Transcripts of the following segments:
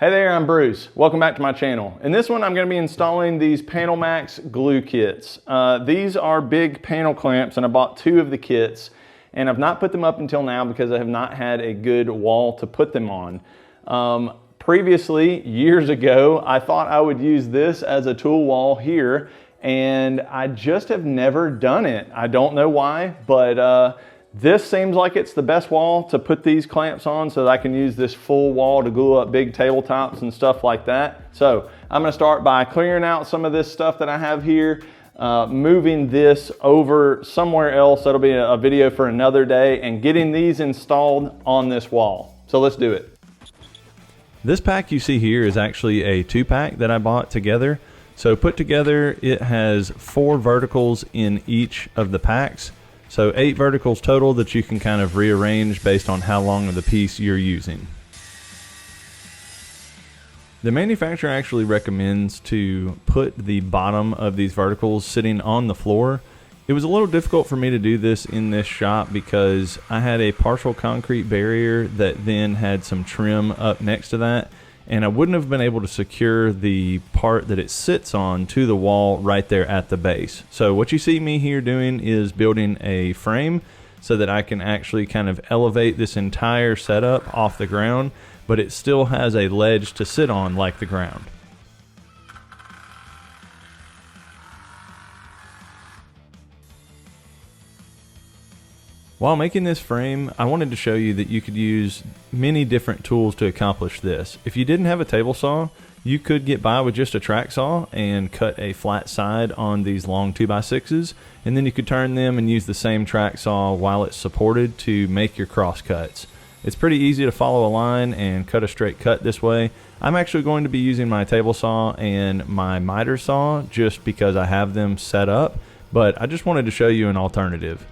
Hey there, I'm Bruce. Welcome back to my channel. In this one, I'm going to be installing these Panel Max glue kits. These are big panel clamps, and I bought 2 of the kits, and I've not put them up until now because I have not had a good wall to put them on. Previously, years ago, I thought I would use this as a tool wall here, and I just have never done it. I don't know why, but this seems like it's the best wall to put these clamps on so that I can use this full wall to glue up big tabletops and stuff like that. So I'm going to start by clearing out some of this stuff that I have here, moving this over somewhere else. That'll be a video for another day, and getting these installed on this wall. So let's do it. This pack you see here is actually a 2-pack that I bought together. So put together, it has 4 verticals in each of the packs. So 8 verticals total that you can kind of rearrange based on how long of the piece you're using. The manufacturer actually recommends to put the bottom of these verticals sitting on the floor. It was a little difficult for me to do this in this shop because I had a partial concrete barrier that then had some trim up next to that, and I wouldn't have been able to secure the part that it sits on to the wall right there at the base. So what you see me here doing is building a frame so that I can actually kind of elevate this entire setup off the ground, but it still has a ledge to sit on like the ground. While making this frame, I wanted to show you that you could use many different tools to accomplish this. If you didn't have a table saw, you could get by with just a track saw and cut a flat side on these long 2x6s, and then you could turn them and use the same track saw while it's supported to make your cross cuts. It's pretty easy to follow a line and cut a straight cut this way. I'm actually going to be using my table saw and my miter saw just because I have them set up, but I just wanted to show you an alternative.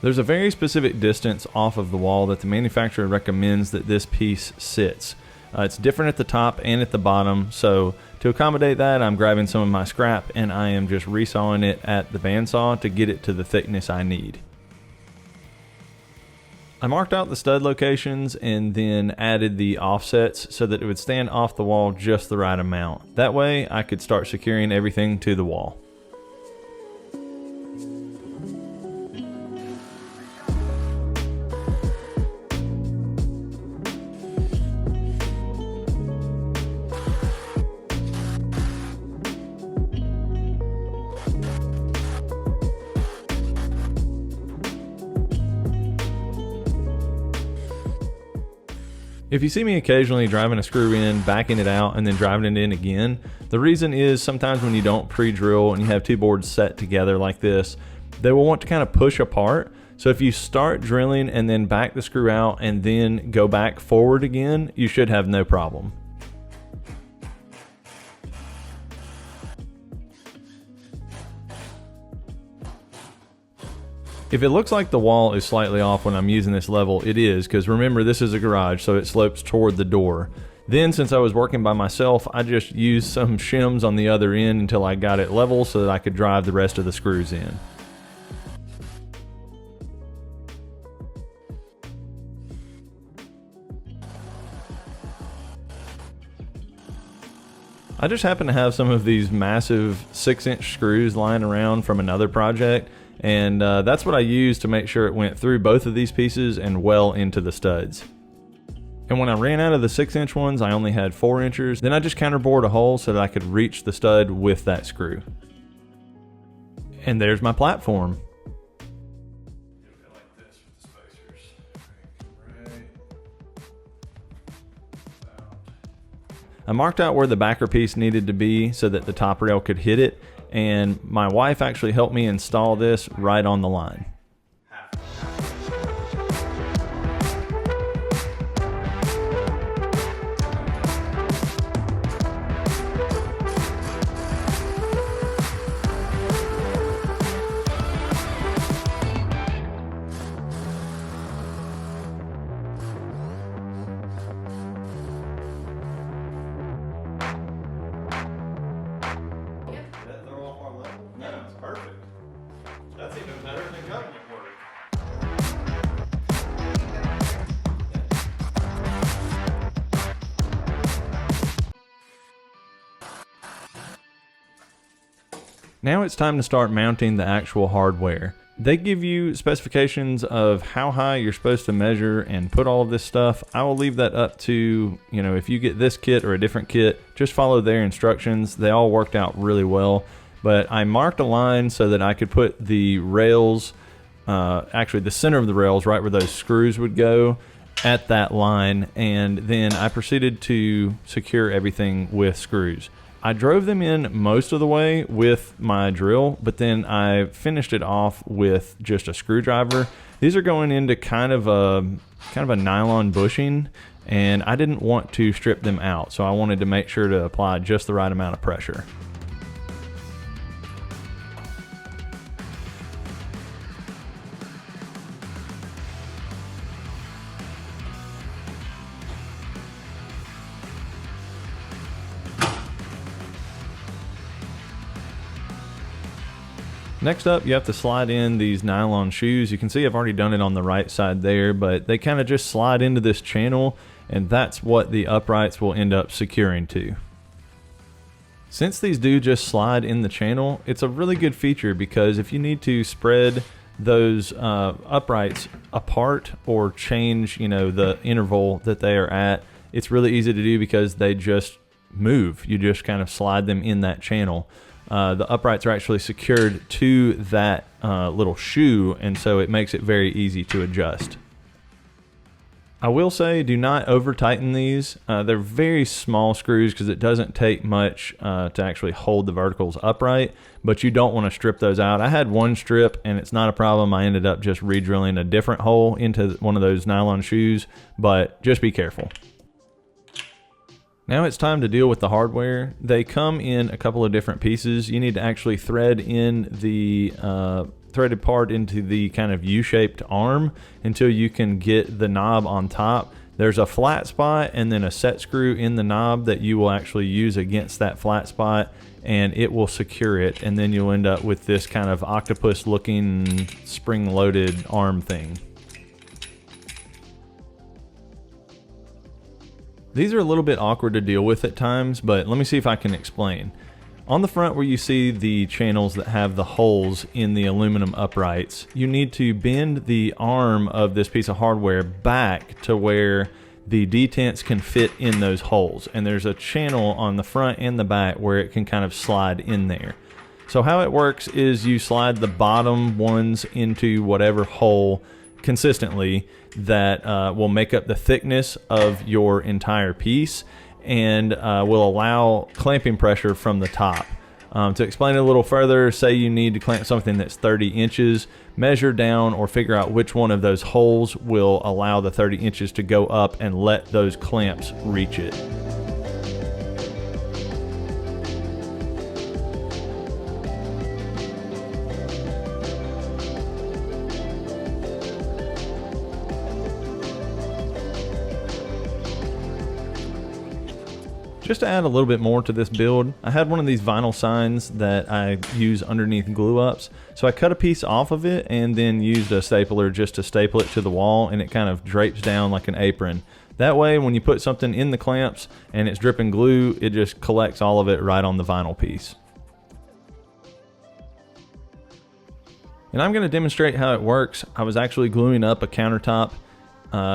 There's a very specific distance off of the wall that the manufacturer recommends that this piece sits. It's different at the top and at the bottom, so to accommodate that, I'm grabbing some of my scrap and I am just resawing it at the bandsaw to get it to the thickness I need. I marked out the stud locations and then added the offsets so that it would stand off the wall just the right amount. That way I could start securing everything to the wall. If you see me occasionally driving a screw in, backing it out, and then driving it in again, the reason is sometimes when you don't pre-drill and you have 2 boards set together like this, they will want to kind of push apart. So if you start drilling and then back the screw out and then go back forward again, you should have no problem. If it looks like the wall is slightly off when I'm using this level, it is, because remember this is a garage, so it slopes toward the door. Then since I was working by myself, I just used some shims on the other end until I got it level so that I could drive the rest of the screws in. I just happen to have some of these massive 6-inch screws lying around from another project, and that's what I used to make sure it went through both of these pieces and well into the studs. And when I ran out of the 6-inch ones, I only had 4 inches. Then I just counterbored a hole so that I could reach the stud with that screw. And there's my platform. I marked out where the backer piece needed to be so that the top rail could hit it, and my wife actually helped me install this right on the line. Perfect. That's even better than gut Now it's time to start mounting the actual hardware. They give you specifications of how high you're supposed to measure and put all of this stuff. I will leave that up to, if you get this kit or a different kit, just follow their instructions. They all worked out really well. But I marked a line so that I could put the rails, actually the center of the rails, right where those screws would go, at that line. And then I proceeded to secure everything with screws. I drove them in most of the way with my drill, but then I finished it off with just a screwdriver. These are going into kind of a nylon bushing, and I didn't want to strip them out, so I wanted to make sure to apply just the right amount of pressure. Next up, you have to slide in these nylon shoes. You can see I've already done it on the right side there, but they kind of just slide into this channel, and that's what the uprights will end up securing to. Since these do just slide in the channel, it's a really good feature because if you need to spread those uprights apart or change, the interval that they are at, it's really easy to do because they just move. You just kind of slide them in that channel. The uprights are actually secured to that little shoe, and so it makes it very easy to adjust. I will say, do not over tighten these. They're very small screws because it doesn't take much to actually hold the verticals upright, but you don't want to strip those out. I had one strip and it's not a problem. I ended up just re-drilling a different hole into one of those nylon shoes, but just be careful. Now it's time to deal with the hardware. They come in a couple of different pieces. You need to actually thread in the threaded part into the kind of U-shaped arm until you can get the knob on top. There's a flat spot and then a set screw in the knob that you will actually use against that flat spot, and it will secure it, and then you'll end up with this kind of octopus looking spring-loaded arm thing. These are a little bit awkward to deal with at times, but let me see if I can explain. On the front where you see the channels that have the holes in the aluminum uprights, you need to bend the arm of this piece of hardware back to where the detents can fit in those holes. And there's a channel on the front and the back where it can kind of slide in there. So how it works is you slide the bottom ones into whatever hole consistently that will make up the thickness of your entire piece and will allow clamping pressure from the top. To explain it a little further, say you need to clamp something that's 30 inches, measure down or figure out which one of those holes will allow the 30 inches to go up and let those clamps reach it. Just to add a little bit more to this build, I had one of these vinyl signs that I use underneath glue ups. So I cut a piece off of it and then used a stapler just to staple it to the wall, and it kind of drapes down like an apron. That way when you put something in the clamps and it's dripping glue, it just collects all of it right on the vinyl piece. And I'm going to demonstrate how it works. I was actually gluing up a countertop.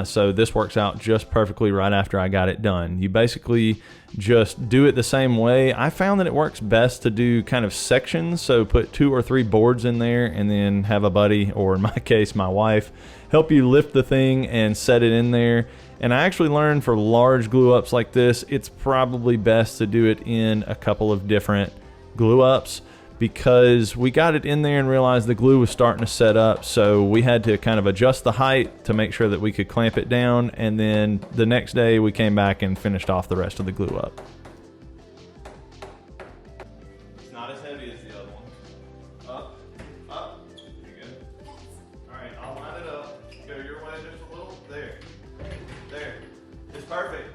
So this works out just perfectly right after I got it done. You basically just do it the same way. I found that it works best to do kind of sections, so put 2 or 3 boards in there and then have a buddy, or in my case my wife, help you lift the thing and set it in there. And I actually learned for large glue ups like this, it's probably best to do it in a couple of different glue ups, because we got it in there and realized the glue was starting to set up, so we had to kind of adjust the height to make sure that we could clamp it down, and then the next day we came back and finished off the rest of the glue up. It's not as heavy as the other one. Up, up, you're good. Alright, I'll line it up, go your way just a little, there, it's perfect.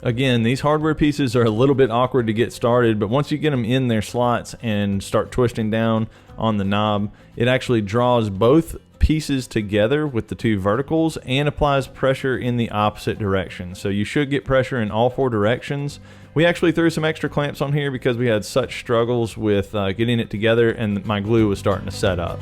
Again, these hardware pieces are a little bit awkward to get started, but once you get them in their slots and start twisting down on the knob, it actually draws both pieces together with the two verticals and applies pressure in the opposite direction. So you should get pressure in all 4 directions. We actually threw some extra clamps on here because we had such struggles with getting it together and my glue was starting to set up.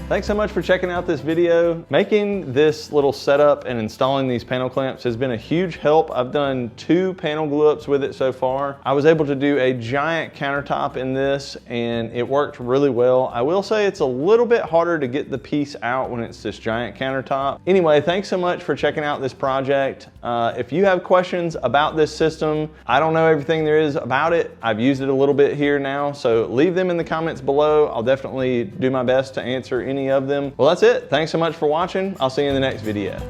Thanks so much for checking out this video. Making this little setup and installing these panel clamps has been a huge help. I've done 2 panel glue ups with it so far. I was able to do a giant countertop in this and it worked really well. I will say it's a little bit harder to get the piece out when it's this giant countertop. Anyway, thanks so much for checking out this project. If you have questions about this system, I don't know everything there is about it. I've used it a little bit here now, so leave them in the comments below. I'll definitely do my best to answer any of them. Well, that's it. Thanks so much for watching. I'll see you in the next video.